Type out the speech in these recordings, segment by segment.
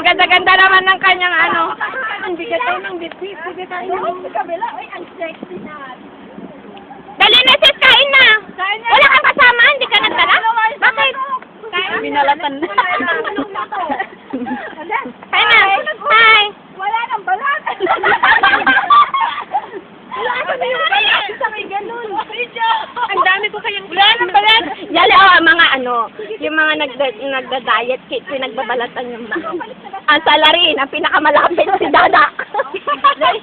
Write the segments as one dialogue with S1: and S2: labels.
S1: ganda-ganda naman ng kanyang ano.
S2: Ang bigat tayo ng bitbit. Bigat tayo ng kabila. Ay, ang sexy na.
S1: Dali na sis, kain na. Wala kang kasama, hindi ka nagdala? Bakit?
S2: Binalatan na.
S1: Kain na. Hi.
S2: Wala nang balat. Wala ka na yung balat. Sa may ganun. Ang dami ko kayang
S1: Wala nang balat. Yan mga ano, yung mga nagda-diet kit, pinagbabalatan yung mga. Ang salarin, ang pinakamalapit si Dada.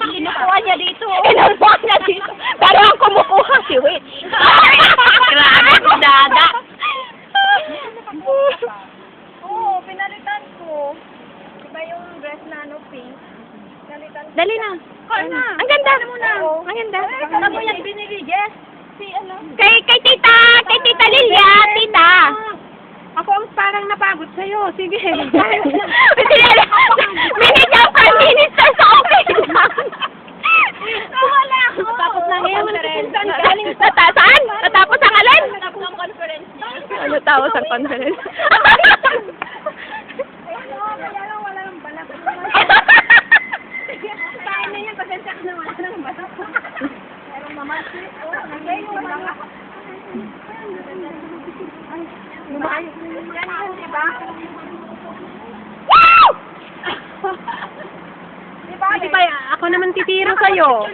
S2: Kinukuha niya dito.
S1: Kinukuha niya dito. Pero ang kumukuha si Witch. Grabe si Dada.
S2: Oo, pinalitan ko. Diba yung dress na ano, pink? Pinalitan ko.
S1: Dali na. Ang ganda. Ang ganda.
S2: Ano mo yung binili, Jess? Si ano?
S1: Kay Tita Lilia, Tita.
S2: Ako ang parang napagod sa'yo. Sige.
S1: Minigyan ang Prime Minister sa office lang.
S2: Wala ako. Tapos na ngayon.
S1: Saan? Natapos ang alin?
S2: Tapos ang conference niya.
S1: Ano tapos ang conference?
S2: Ayun o, kaya lang wala ng balak. Tayo na yan. Pasensya ka na wala ng balak. Pero mamasis. Hindi yung balak. Lumayos. Yan ako, diba?
S1: Wow!
S2: Diba?
S3: Ako naman titiro sa'yo.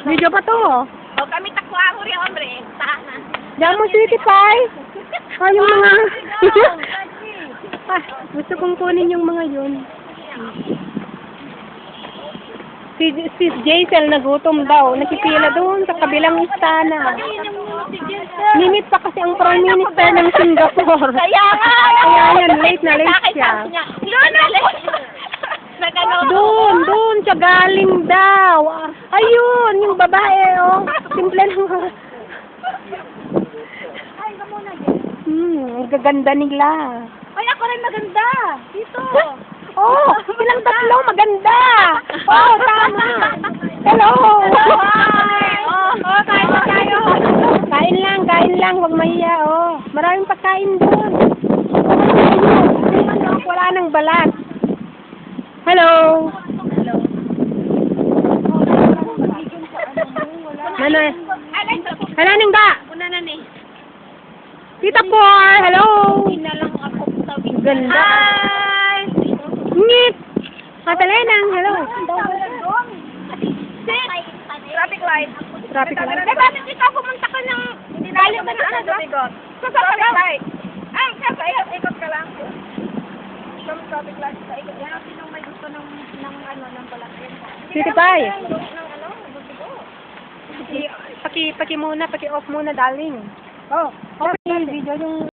S3: Video pa to.
S1: O kami takwa ako rin, hombre. Sana.
S3: Diyan mo, sweetie pie. Ay, yung mga... Ah, gusto kong kunin yung mga yun. Si Jaisel nagutom daw. Nakipila doon sa kabilang istana. Minit pa kasi ang Prime Minister ng Singapore.
S1: Kaya nga.
S3: Kaya yan, late na late siya. Doon siya galing daw. Ayun, yung babae, oh. Simple lang. Ang gaganda nila.
S2: Ay, ako rin maganda. Dito.
S3: Oh, silang tatlo, maganda. Oh, tama. Hello.
S2: Kain na tayo.
S3: Kain lang, huwag mahiya, oh. Maraming pagkain doon. Wala nang balat. Hello. Ano? Hello, Ningga.
S2: Una na ni.
S3: Tita Por, hello.
S2: Hindi lang ako tawag.
S3: Ganda. Ngit. Katalenang, hello.
S2: Traffic light.
S3: Traffic light.
S2: Eh, bakit ikaw pumunta ka ng... Galing ka na Domingot? Sa traffic light. Ay, kasi ikot ka lang. Sa traffic light. Sa ikot lang. Sino may gusto ng palakyan?
S3: Tita Pai.
S2: Ng ano?
S3: Paki-off muna, darling. Oh, okay. Video yung